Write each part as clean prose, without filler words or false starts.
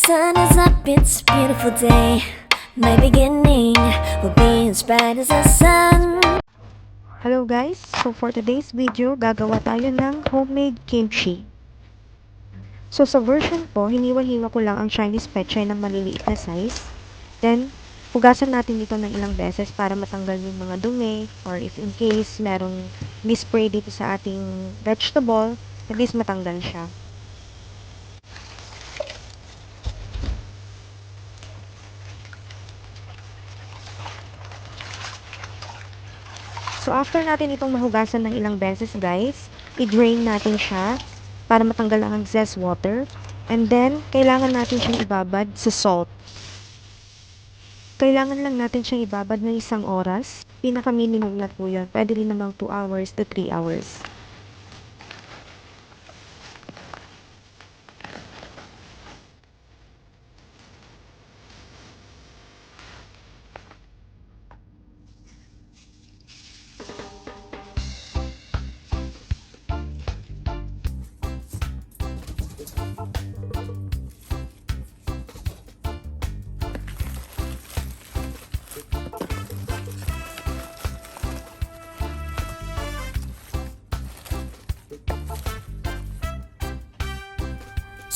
sun is up, it's a beautiful day. My beginning will be as bright as the sun. Hello guys! So for today's video, gagawa tayo ng homemade kimchi. So sa version ko, hiniwa-hiwa ko lang ang Chinese pechay ng maliliit na size. Then, hugasan natin ito ng ilang beses para matanggal yung mga dumi or if in case merong mispray dito sa ating vegetable, at least matanggal siya. So after natin itong mahugasan ng ilang beses guys, i-drain natin siya para matanggal ang excess water. And then, kailangan natin siyang ibabad sa salt. Kailangan lang natin siyang ibabad ng 1 oras. Pinaka-minimum na po yun. Pwede rin namang 2 hours to 3 hours.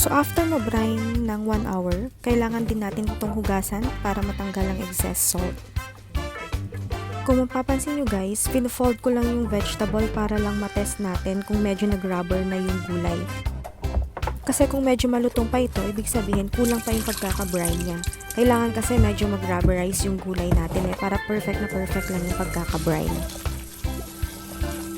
So after ma-brine ng 1 hour, kailangan din natin itong hugasan para matanggal ang excess salt. Kung mapapansin nyo guys, pin-fold ko lang yung vegetable para lang matest natin kung medyo nag-rubber na yung gulay. Kasi kung medyo malutong pa ito, ibig sabihin kulang pa yung pagkaka-brine niya. Kailangan kasi medyo mag-rubberize yung gulay natin para perfect lang yung pagkaka-brine.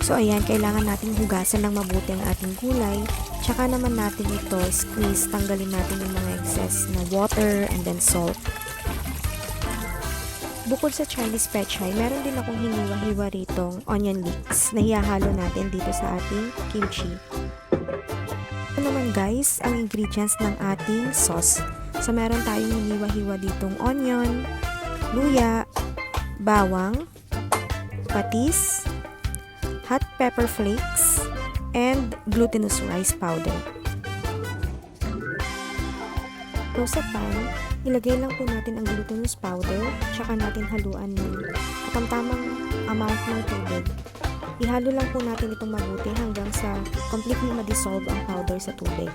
So ayan, kailangan natin hugasan ng mabuti ang ating gulay. Tsaka naman natin ito squeeze, tanggalin natin yung mga excess na water and then salt. Bukod sa Chinese pechay, meron din akong hiniwa-hiwa ritong onion leeks na ihahalo natin dito sa ating kimchi. Ito naman guys, ang ingredients ng ating sauce. So meron tayong hiniwa-hiwa ditong onion, luya, bawang, patis, hot pepper flakes, and glutinous rice powder. So sa pan, ilagay lang po natin ang glutinous powder, tsaka natin haluan ng tamang amount ng tubig. Ihalo lang po natin itong mabuti hanggang sa completely ma-dissolve ang powder sa tubig.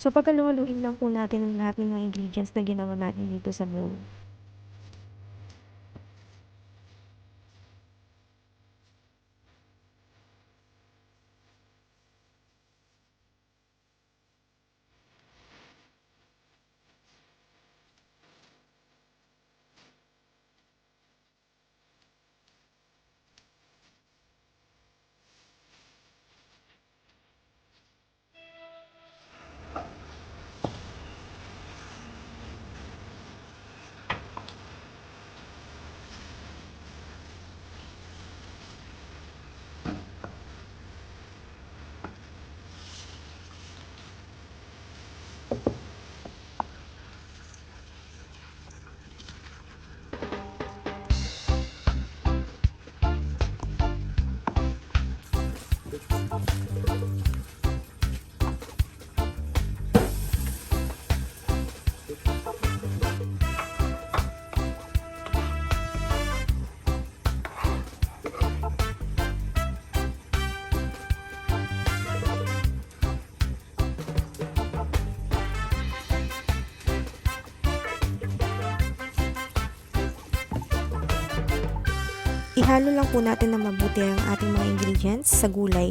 So pagkaluhaluin lang po natin ang lahat ng mga ingredients na ginawa natin dito sa bowl. Ihalo lang po natin na mabuti ang ating mga ingredients sa gulay.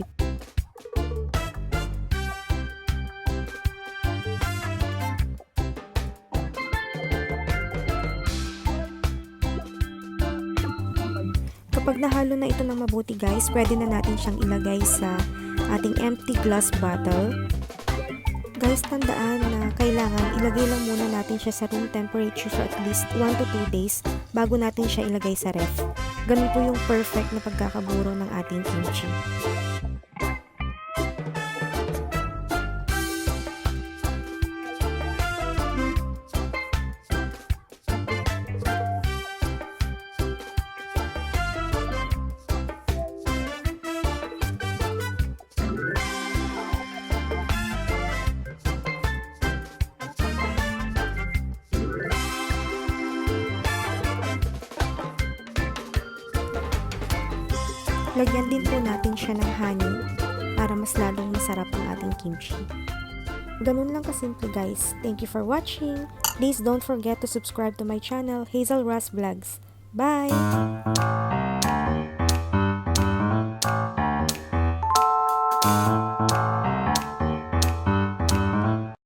Kapag nahalo na ito ng mabuti guys, pwede na natin siyang ilagay sa ating empty glass bottle. Guys, tandaan na kailangan ilagay lang muna natin siya sa room temperature for at least 1 to 2 days bago natin siya ilagay sa ref. Ganun po yung perfect na pagkakaburo ng ating kimchi. Lagyan din po natin siya ng honey para mas lalong masarap ang ating kimchi. Ganun lang kasimple guys. Thank you for watching. Please don't forget to subscribe to my channel, Hazel Ras Vlogs. Bye!